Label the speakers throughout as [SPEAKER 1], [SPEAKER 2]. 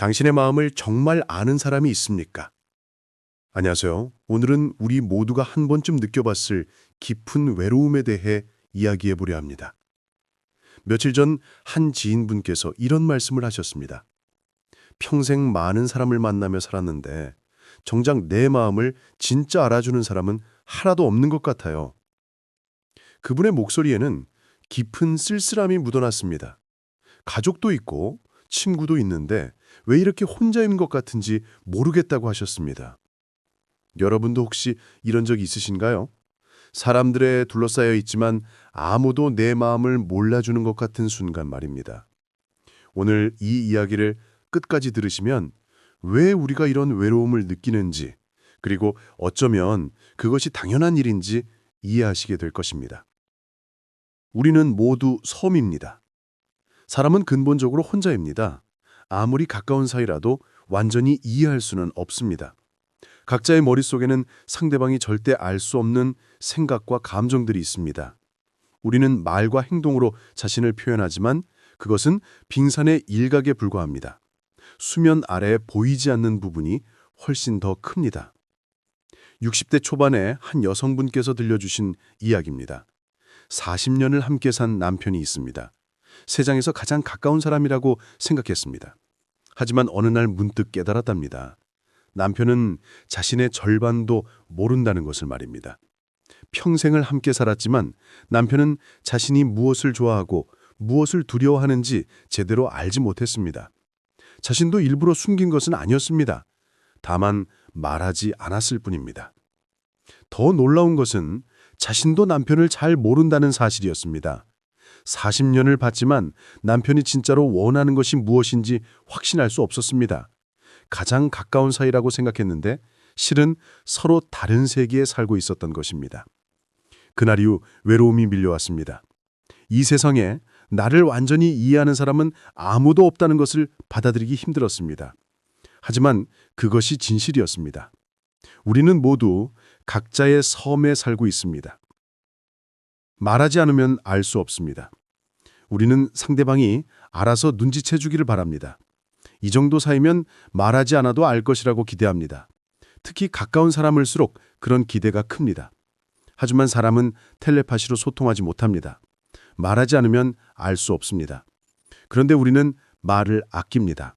[SPEAKER 1] 당신의 마음을 정말 아는 사람이 있습니까? 안녕하세요. 오늘은 우리 모두가 한 번쯤 느껴봤을 깊은 외로움에 대해 이야기해 보려 합니다. 며칠 전 한 지인분께서 이런 말씀을 하셨습니다. 평생 많은 사람을 만나며 살았는데 정작 내 마음을 진짜 알아주는 사람은 하나도 없는 것 같아요. 그분의 목소리에는 깊은 쓸쓸함이 묻어났습니다. 가족도 있고 친구도 있는데 왜 이렇게 혼자인 것 같은지 모르겠다고 하셨습니다. 여러분도 혹시 이런 적 있으신가요? 사람들에 둘러싸여 있지만 아무도 내 마음을 몰라주는 것 같은 순간 말입니다. 오늘 이 이야기를 끝까지 들으시면 왜 우리가 이런 외로움을 느끼는지, 그리고 어쩌면 그것이 당연한 일인지 이해하시게 될 것입니다. 우리는 모두 섬입니다. 사람은 근본적으로 혼자입니다. 아무리 가까운 사이라도 완전히 이해할 수는 없습니다. 각자의 머릿속에는 상대방이 절대 알 수 없는 생각과 감정들이 있습니다. 우리는 말과 행동으로 자신을 표현하지만 그것은 빙산의 일각에 불과합니다. 수면 아래에 보이지 않는 부분이 훨씬 더 큽니다. 60대 초반에 한 여성분께서 들려주신 이야기입니다. 40년을 함께 산 남편이 있습니다. 세상에서 가장 가까운 사람이라고 생각했습니다. 하지만 어느 날 문득 깨달았답니다. 남편은 자신의 절반도 모른다는 것을 말입니다. 평생을 함께 살았지만 남편은 자신이 무엇을 좋아하고 무엇을 두려워하는지 제대로 알지 못했습니다. 자신도 일부러 숨긴 것은 아니었습니다. 다만 말하지 않았을 뿐입니다. 더 놀라운 것은 자신도 남편을 잘 모른다는 사실이었습니다. 40년을 봤지만 남편이 진짜로 원하는 것이 무엇인지 확신할 수 없었습니다. 가장 가까운 사이라고 생각했는데 실은 서로 다른 세계에 살고 있었던 것입니다. 그날 이후 외로움이 밀려왔습니다. 이 세상에 나를 완전히 이해하는 사람은 아무도 없다는 것을 받아들이기 힘들었습니다. 하지만 그것이 진실이었습니다. 우리는 모두 각자의 섬에 살고 있습니다. 말하지 않으면 알 수 없습니다. 우리는 상대방이 알아서 눈치채 주기를 바랍니다. 이 정도 사이면 말하지 않아도 알 것이라고 기대합니다. 특히 가까운 사람일수록 그런 기대가 큽니다. 하지만 사람은 텔레파시로 소통하지 못합니다. 말하지 않으면 알 수 없습니다. 그런데 우리는 말을 아낍니다.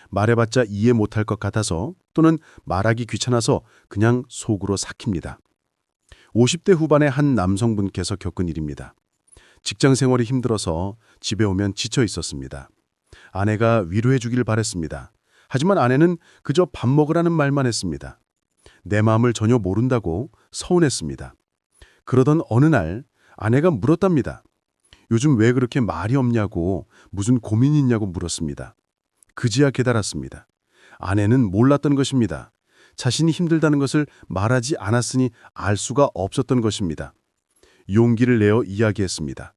[SPEAKER 1] 말해봤자 이해 못할 것 같아서 또는 말하기 귀찮아서 그냥 속으로 삭힙니다. 50대 후반의 한 남성분께서 겪은 일입니다. 직장 생활이 힘들어서 집에 오면 지쳐 있었습니다. 아내가 위로해 주길 바랬습니다. 하지만 아내는 그저 밥 먹으라는 말만 했습니다. 내 마음을 전혀 모른다고 서운했습니다. 그러던 어느 날 아내가 물었답니다. 요즘 왜 그렇게 말이 없냐고, 무슨 고민이 있냐고 물었습니다. 그제야 깨달았습니다. 아내는 몰랐던 것입니다. 자신이 힘들다는 것을 말하지 않았으니 알 수가 없었던 것입니다. 용기를 내어 이야기했습니다.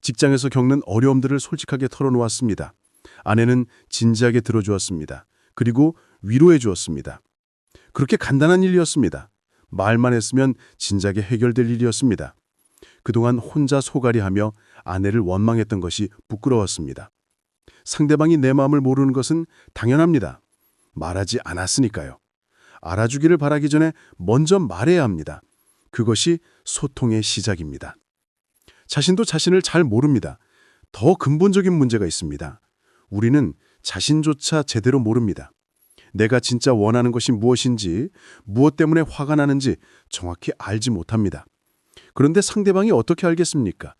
[SPEAKER 1] 직장에서 겪는 어려움들을 솔직하게 털어놓았습니다. 아내는 진지하게 들어주었습니다. 그리고 위로해 주었습니다. 그렇게 간단한 일이었습니다. 말만 했으면 진작에 해결될 일이었습니다. 그동안 혼자 소갈이하며 아내를 원망했던 것이 부끄러웠습니다. 상대방이 내 마음을 모르는 것은 당연합니다. 말하지 않았으니까요. 알아주기를 바라기 전에 먼저 말해야 합니다. 그것이 소통의 시작입니다. 자신도 자신을 잘 모릅니다. 더 근본적인 문제가 있습니다. 우리는 자신조차 제대로 모릅니다. 내가 진짜 원하는 것이 무엇인지, 무엇 때문에 화가 나는지 정확히 알지 못합니다. 그런데 상대방이 어떻게 알겠습니까?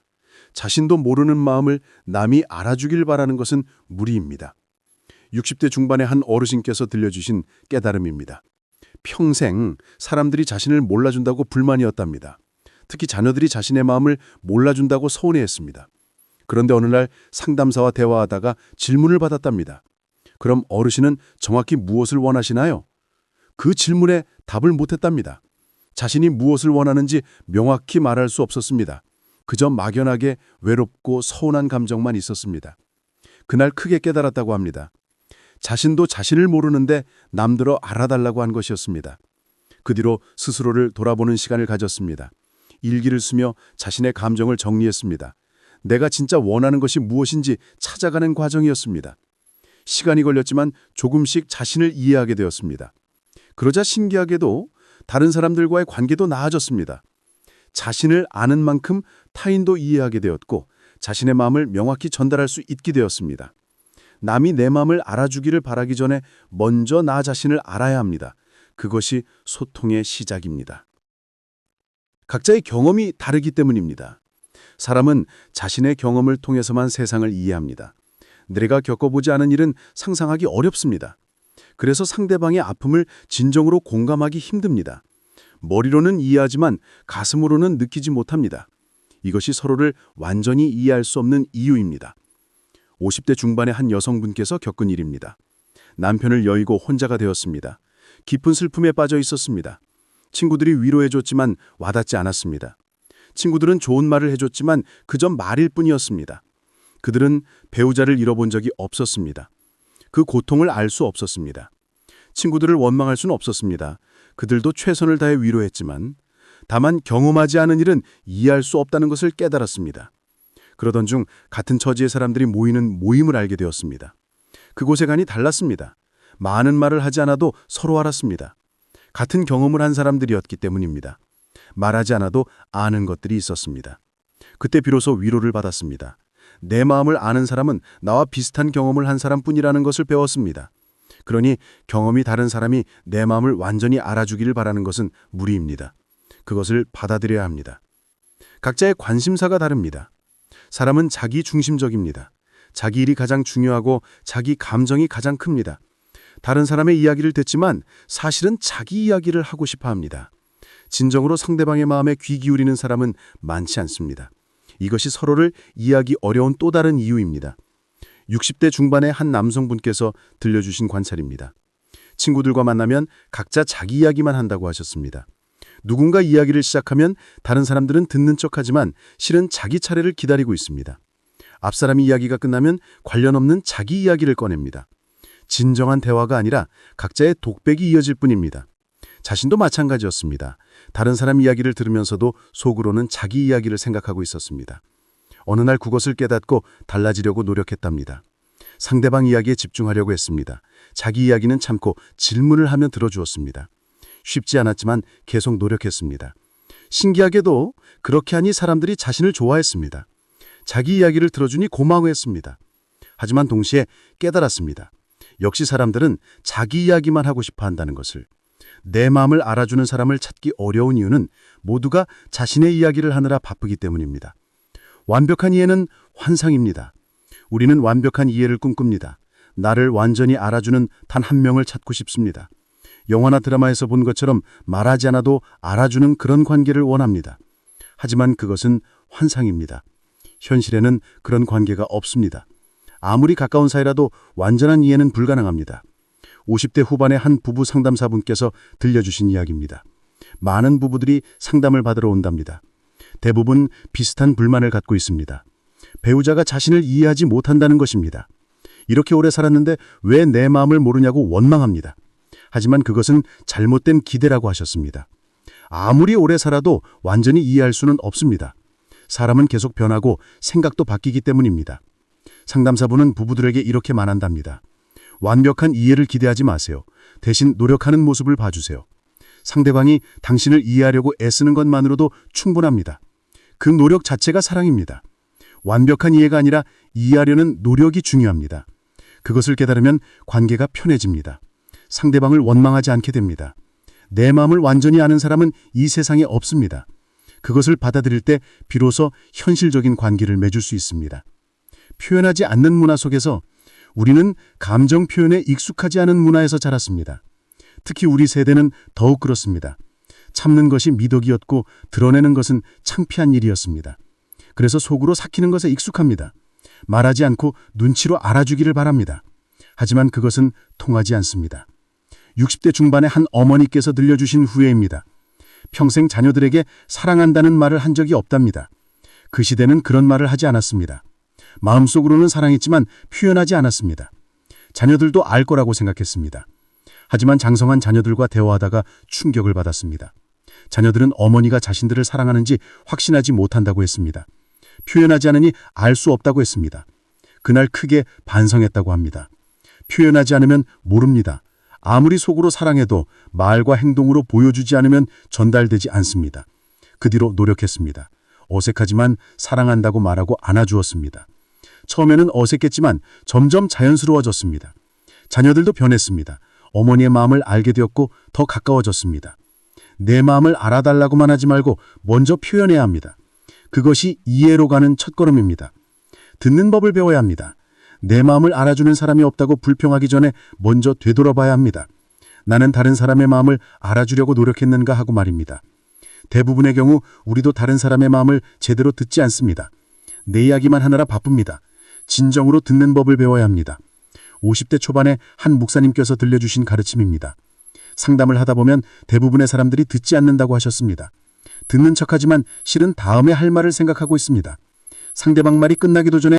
[SPEAKER 1] 자신도 모르는 마음을 남이 알아주길 바라는 것은 무리입니다. 60대 중반의 한 어르신께서 들려주신 깨달음입니다. 평생 사람들이 자신을 몰라준다고 불만이었답니다. 특히 자녀들이 자신의 마음을 몰라준다고 서운해했습니다. 그런데 어느 날 상담사와 대화하다가 질문을 받았답니다. 그럼 어르신은 정확히 무엇을 원하시나요? 그 질문에 답을 못했답니다. 자신이 무엇을 원하는지 명확히 말할 수 없었습니다. 그저 막연하게 외롭고 서운한 감정만 있었습니다. 그날 크게 깨달았다고 합니다. 자신도 자신을 모르는데 남들어 알아달라고 한 것이었습니다. 그 뒤로 스스로를 돌아보는 시간을 가졌습니다. 일기를 쓰며 자신의 감정을 정리했습니다. 내가 진짜 원하는 것이 무엇인지 찾아가는 과정이었습니다. 시간이 걸렸지만 조금씩 자신을 이해하게 되었습니다. 그러자 신기하게도 다른 사람들과의 관계도 나아졌습니다. 자신을 아는 만큼 타인도 이해하게 되었고 자신의 마음을 명확히 전달할 수 있게 되었습니다. 남이 내 마음을 알아주기를 바라기 전에 먼저 나 자신을 알아야 합니다. 그것이 소통의 시작입니다. 각자의 경험이 다르기 때문입니다. 사람은 자신의 경험을 통해서만 세상을 이해합니다. 내가 겪어보지 않은 일은 상상하기 어렵습니다. 그래서 상대방의 아픔을 진정으로 공감하기 힘듭니다. 머리로는 이해하지만 가슴으로는 느끼지 못합니다. 이것이 서로를 완전히 이해할 수 없는 이유입니다. 50대 중반의 한 여성분께서 겪은 일입니다. 남편을 여의고 혼자가 되었습니다. 깊은 슬픔에 빠져 있었습니다. 친구들이 위로해줬지만 와닿지 않았습니다. 친구들은 좋은 말을 해줬지만 그저 말일 뿐이었습니다. 그들은 배우자를 잃어본 적이 없었습니다. 그 고통을 알 수 없었습니다. 친구들을 원망할 수는 없었습니다. 그들도 최선을 다해 위로했지만 다만 경험하지 않은 일은 이해할 수 없다는 것을 깨달았습니다. 그러던 중 같은 처지의 사람들이 모이는 모임을 알게 되었습니다. 그곳에 가니 달랐습니다. 많은 말을 하지 않아도 서로 알았습니다. 같은 경험을 한 사람들이었기 때문입니다. 말하지 않아도 아는 것들이 있었습니다. 그때 비로소 위로를 받았습니다. 내 마음을 아는 사람은 나와 비슷한 경험을 한 사람뿐이라는 것을 배웠습니다. 그러니 경험이 다른 사람이 내 마음을 완전히 알아주기를 바라는 것은 무리입니다. 그것을 받아들여야 합니다. 각자의 관심사가 다릅니다. 사람은 자기 중심적입니다. 자기 일이 가장 중요하고 자기 감정이 가장 큽니다. 다른 사람의 이야기를 듣지만 사실은 자기 이야기를 하고 싶어 합니다. 진정으로 상대방의 마음에 귀 기울이는 사람은 많지 않습니다. 이것이 서로를 이해하기 어려운 또 다른 이유입니다. 60대 중반의 한 남성분께서 들려주신 관찰입니다. 친구들과 만나면 각자 자기 이야기만 한다고 하셨습니다. 누군가 이야기를 시작하면 다른 사람들은 듣는 척하지만 실은 자기 차례를 기다리고 있습니다. 앞 사람이 이야기가 끝나면 관련 없는 자기 이야기를 꺼냅니다. 진정한 대화가 아니라 각자의 독백이 이어질 뿐입니다. 자신도 마찬가지였습니다. 다른 사람 이야기를 들으면서도 속으로는 자기 이야기를 생각하고 있었습니다. 어느 날 그것을 깨닫고 달라지려고 노력했답니다. 상대방 이야기에 집중하려고 했습니다. 자기 이야기는 참고 질문을 하며 들어주었습니다. 쉽지 않았지만 계속 노력했습니다. 신기하게도 그렇게 하니 사람들이 자신을 좋아했습니다. 자기 이야기를 들어주니 고마워했습니다. 하지만 동시에 깨달았습니다. 역시 사람들은 자기 이야기만 하고 싶어 한다는 것을. 내 마음을 알아주는 사람을 찾기 어려운 이유는 모두가 자신의 이야기를 하느라 바쁘기 때문입니다. 완벽한 이해는 환상입니다. 우리는 완벽한 이해를 꿈꿉니다. 나를 완전히 알아주는 단 한 명을 찾고 싶습니다. 영화나 드라마에서 본 것처럼 말하지 않아도 알아주는 그런 관계를 원합니다. 하지만 그것은 환상입니다. 현실에는 그런 관계가 없습니다. 아무리 가까운 사이라도 완전한 이해는 불가능합니다. 50대 후반의 한 부부 상담사분께서 들려주신 이야기입니다. 많은 부부들이 상담을 받으러 온답니다. 대부분 비슷한 불만을 갖고 있습니다. 배우자가 자신을 이해하지 못한다는 것입니다. 이렇게 오래 살았는데 왜 내 마음을 모르냐고 원망합니다. 하지만 그것은 잘못된 기대라고 하셨습니다. 아무리 오래 살아도 완전히 이해할 수는 없습니다. 사람은 계속 변하고 생각도 바뀌기 때문입니다. 상담사분은 부부들에게 이렇게 말한답니다. 완벽한 이해를 기대하지 마세요. 대신 노력하는 모습을 봐주세요. 상대방이 당신을 이해하려고 애쓰는 것만으로도 충분합니다. 그 노력 자체가 사랑입니다. 완벽한 이해가 아니라 이해하려는 노력이 중요합니다. 그것을 깨달으면 관계가 편해집니다. 상대방을 원망하지 않게 됩니다. 내 마음을 완전히 아는 사람은 이 세상에 없습니다. 그것을 받아들일 때 비로소 현실적인 관계를 맺을 수 있습니다. 표현하지 않는 문화 속에서 우리는 감정 표현에 익숙하지 않은 문화에서 자랐습니다. 특히 우리 세대는 더욱 그렇습니다. 참는 것이 미덕이었고 드러내는 것은 창피한 일이었습니다. 그래서 속으로 삭히는 것에 익숙합니다. 말하지 않고 눈치로 알아주기를 바랍니다. 하지만 그것은 통하지 않습니다. 60대 중반의 한 어머니께서 들려주신 후회입니다. 평생 자녀들에게 사랑한다는 말을 한 적이 없답니다. 그 시대는 그런 말을 하지 않았습니다. 마음속으로는 사랑했지만 표현하지 않았습니다. 자녀들도 알 거라고 생각했습니다. 하지만 장성한 자녀들과 대화하다가 충격을 받았습니다. 자녀들은 어머니가 자신들을 사랑하는지 확신하지 못한다고 했습니다. 표현하지 않으니 알 수 없다고 했습니다. 그날 크게 반성했다고 합니다.
[SPEAKER 2] 표현하지 않으면 모릅니다. 아무리 속으로 사랑해도 말과 행동으로 보여주지 않으면 전달되지 않습니다. 그 뒤로 노력했습니다. 어색하지만 사랑한다고 말하고 안아주었습니다. 처음에는 어색했지만 점점 자연스러워졌습니다. 자녀들도 변했습니다. 어머니의 마음을 알게 되었고 더 가까워졌습니다. 내 마음을 알아달라고만 하지 말고 먼저 표현해야 합니다. 그것이 이해로 가는 첫걸음입니다. 듣는 법을 배워야 합니다. 내 마음을 알아주는 사람이 없다고 불평하기 전에 먼저 되돌아봐야 합니다. 나는 다른 사람의 마음을 알아주려고 노력했는가 하고 말입니다. 대부분의 경우 우리도 다른 사람의 마음을 제대로 듣지 않습니다. 내 이야기만 하느라 바쁩니다. 진정으로 듣는 법을 배워야 합니다. 50대 초반에 한 목사님께서 들려주신 가르침입니다. 상담을 하다 보면 대부분의 사람들이 듣지 않는다고 하셨습니다. 듣는 척하지만 실은 다음에 할 말을 생각하고 있습니다. 상대방 말이 끝나기도 전에